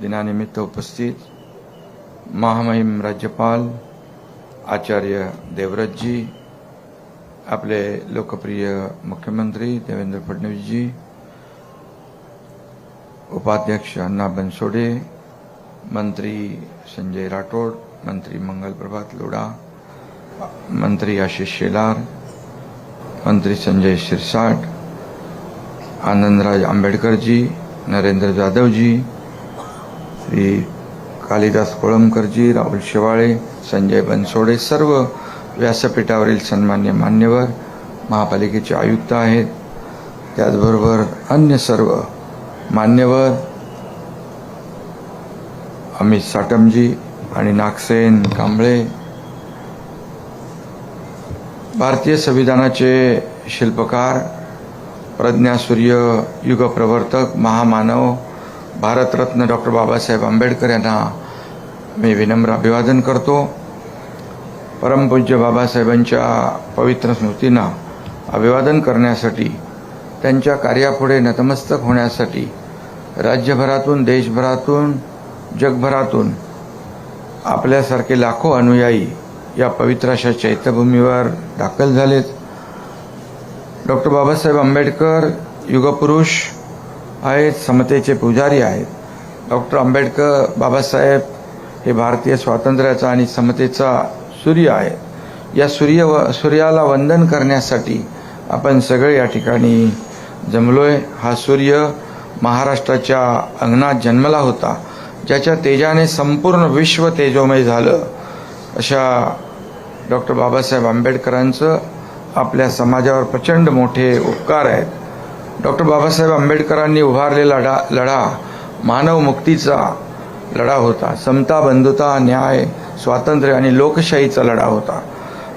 दिनानिमित्त उपस्थित महामहिम राज्यपाल आचार्य देवव्रतजी, आपले लोकप्रिय मुख्यमंत्री देवेंद्र फडणवीसजी, उपाध्यक्ष अण्णा बनसोडे, मंत्री संजय राठोड, मंत्री मंगल प्रभात लोढा, मंत्री आशिष शेलार, मंत्री संजय शिरसाट, आनंदराज आंबेडकर जी, नरेंद्र जाधव जी, श्री कालिदास कोळंबकर जी, राहुल शेवाळे, संजय बनसोडे, सर्व व्यासपीठावरील सन्मान्य मान्यवर, महापालिकेचे आयुक्त आहेत, त्याचबरोबर अन्य सर्व मान्यवर, अमित साटमजी आणि नागसेन कांबळे, भारतीय संविधानाचे शिल्पकार, प्रज्ञासूर्य, युगप्रवर्तक, महामानव, भारतरत्न डॉक्टर बाबासाहेब आंबेडकर यांना मी विनम्र अभिवादन करतो. परमपूज्य बाबासाहेबांच्या पवित्र स्मृतींना अभिवादन करण्यासाठी, त्यांच्या कार्यापुढे नतमस्तक होण्यासाठी राज्यभरातून, देशभरातून, जगभरातून आपल्यासारखे लाखो अनुयायी या पवित्र अशा चैत्यभूमीवर दाखल झालेत. डॉक्टर बाबासाहेब आंबेडकर युगपुरुष आहेत, समतेचे पुजारी आहेत. डॉक्टर आंबेडकर बाबासाहेब हे भारतीय स्वातंत्र्याचा आणि समतेचा सूर्य आहे. या सूर्याला वंदन करण्यासाठी आपण सगळे या ठिकाणी जमलोय. हा सूर्य महाराष्ट्राच्या अंगणात जन्मला होता, ज्याच्या तेजाने संपूर्ण विश्व तेजोमय झालं. अशा डॉक्टर बाबासाहेब आंबेडकरांचं आपल्या समाजावर प्रचंड मोठे उपकार आहेत. डॉक्टर बाबासाहेब आंबेडकरांनी उभारलेला लढा मानव मुक्तीचा लढा होता. समता, बंधुता, न्याय, स्वातंत्र्य आणि लोकशाहीचा लढा होता.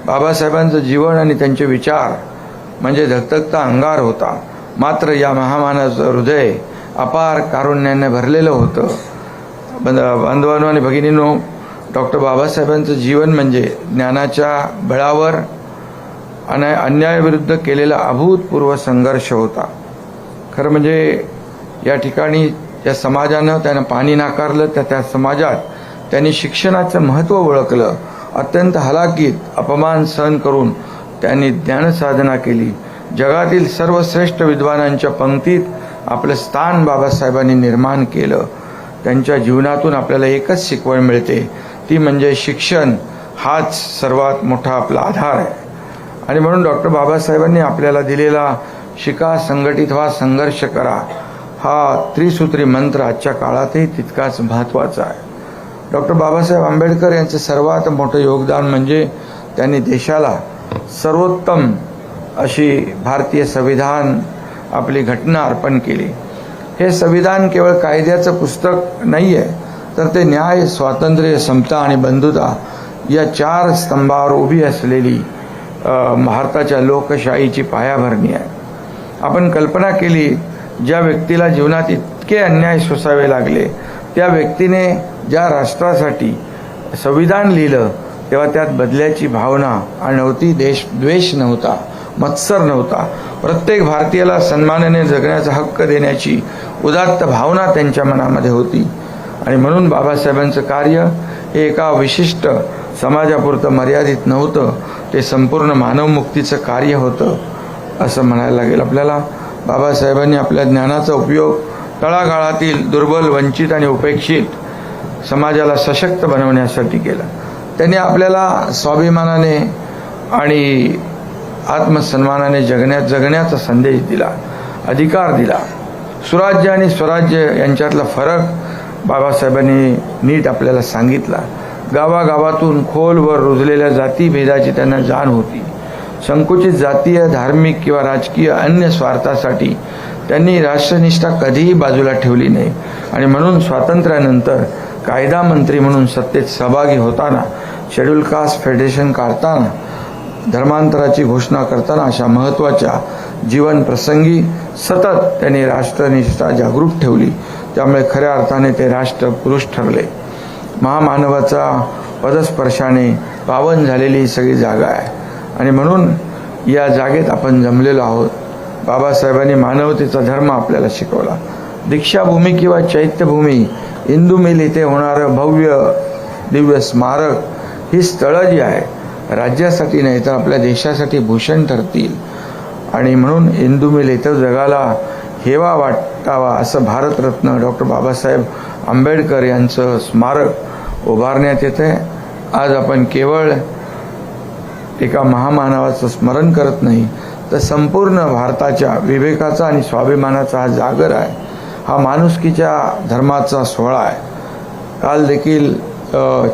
बाबासाहेबांचं जीवन आणि त्यांचे विचार म्हणजे धगधगता अंगार होता. मात्र या महामानवाचं हृदय अपार कारुण्याने भरलेलं होतं. बांधवांनो आणि भगिनींनो, डॉक्टर बाबासाहेबांचं जीवन म्हणजे ज्ञानाच्या बळावर अन्यायाविरुद्ध केलेला अभूतपूर्व संघर्ष होता. खरं म्हणजे या ठिकाणी त्या समाजानं त्यांना पाणी नाकारलं, त्या समाजात त्यांनी शिक्षणाचं महत्त्व ओळखलं. अत्यंत हलाखीत अपमान सहन करून त्यांनी ज्ञानसाधना केली. जगातील सर्वश्रेष्ठ विद्वानांच्या पंक्तीत आपलं स्थान बाबासाहेबांनी निर्माण केलं. त्यांच्या जीवनातून आपल्याला एकच शिकवण मिळते, ती म्हणजे शिक्षण हाच सर्वात मोठा आपला आधार आहे. आणि म्हणून डॉक्टर बाबासाहेबांनी आपल्याला दिलेला शिका, संघटित व्हा, संघर्ष करा हा त्रिसूत्री मंत्र आजच्या काळातही तितकाच महत्त्वाचा आहे. डॉक्टर बाबासाहेब आंबेडकर यांचं सर्वात मोठं योगदान म्हणजे त्यांनी देशाला सर्वोत्तम अशी भारतीय संविधान, आपली घटना अर्पण केली. हे संविधान केवळ कायद्याचं पुस्तक नाही आहे, तर ते न्याय, स्वातंत्र्य, समता आणि बंधुता या 4 स्तंभावर उभी असलेली भारताच्या लोकशाहीची पायाभरणी आहे. आपण कल्पना केली, ज्या व्यक्तीला जीवनात इतके अन्याय सोसावे लागले, त्या व्यक्तीने ज्या राष्ट्रासाठी संविधान लिहिलं, तेव्हा त्यात बदल्याची भावना नव्हती, देशद्वेष नव्हता, मत्सर नव्हता. प्रत्येक भारतीयाला सन्मानाने जगण्याचा हक्क देण्याची उदात्त भावना त्यांच्या मनामध्ये होती. आणि म्हणून बाबासाहेबांचं कार्य हे एका विशिष्ट समाजापुरतं मर्यादित नव्हतं, ते संपूर्ण मानवमुक्तीचं कार्य होतं असं म्हणायला लागेल आपल्याला. बाबासाहेबांनी आपल्या ज्ञानाचा उपयोग तळागाळातील दुर्बल, वंचित आणि उपेक्षित समाजाला सशक्त बनवण्यासाठी केला. त्यांनी आपल्याला स्वाभिमानाने आणि आत्मसन्मानाने जगण्याचा संदेश दिला, अधिकार दिला. सुराज्य आणि स्वराज्य यांच्यातला फरक बाबासाहेबांनी नीट आपल्याला सांगितला. गावागावातून खोलवर रुजलेल्या जातीभेदाची त्यांना जाण होती. संकुचित जातीय, धार्मिक किंवा राजकीय अन्य स्वार्थासाठी त्यांनी राष्ट्रनिष्ठा कधीही बाजूला ठेवली नाही. आणि म्हणून स्वातंत्र्यानंतर कायदा मंत्री म्हणून सत्तेत सहभागी होताना, शेड्यूल कास्ट फेडरेशन काढताना, धर्मांतराची घोषणा करताना अशा महत्त्वाच्या जीवन प्रसंगी सतत त्यांनी राष्ट्रनिष्ठा जागृत ठेवली. त्यामुळे खऱ्या अर्थाने ते राष्ट्रपुरुष ठरले. महामानवाचा पदस्पर्शाने पावन झालेली ही सगळी जागा आहे. आणि म्हणून या जागेत आपण जमलेलो आहोत. बाबासाहेबांनी मानवतेचा धर्म आपल्याला शिकवला. दीक्षाभूमी किंवा चैत्यभूमी इंदू मिल इथे होणारं भव्य दिव्य स्मारक ही स्थळं जी आहे राज्यासाठी नाही तर आपल्या देशासाठी भूषण ठरतील आणि म्हणून इंदू मिल इथं जगाला हेवा वाटावा असं भारतरत्न डॉक्टर बाबासाहेब आंबेडकर यांचं स्मारक उभारण्यात येते. आज आपण केवळ एका महामानवाचं स्मरण करत नाही तर संपूर्ण भारताच्या विवेकाचा आणि स्वाभिमानाचा हा जागर आहे. हा माणुसकीच्या धर्माचा सोहळा आहे. काल देखील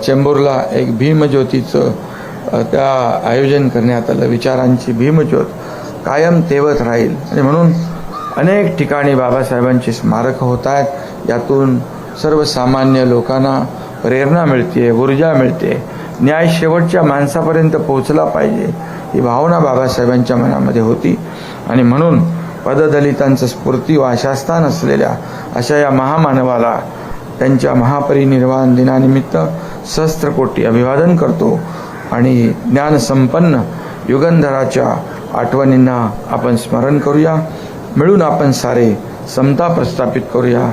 चेंबूरला एक भीमज्योतीचं त्या आयोजन करण्यात आलं. विचारांची भीमज्योत कायम तेवत राहील आणि म्हणून अनेक ठिकाणी बाबासाहेबांची स्मारकं होत आहेत. यातून सर्वसामान्य लोकांना प्रेरणा मिळते, ऊर्जा मिळते. न्याय शेवटच्या माणसापर्यंत पोहोचला पाहिजे ही भावना बाबासाहेबांच्या मनामध्ये होती आणि म्हणून पददलितांचं स्फूर्ती व आशास्थान असलेल्या अशा या महामानवाला त्यांच्या महापरिनिर्वाण दिनानिमित्त सहस्त्रकोटी अभिवादन करतो आणि ज्ञानसंपन्न युगंधराच्या आठवणींना आपण स्मरण करूया. मिळून आपण सारे समता प्रस्थापित करूया.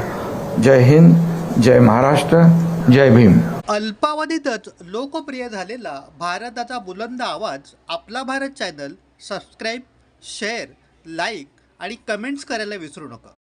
जय हिंद, जय महाराष्ट्र, जय भीम. अल्पावधीतच लोकप्रिय झालेला भारताचा बुलंद आवाज आपला Bharat channel subscribe, share, like आणि कमेंट्स करायला विसरू नका.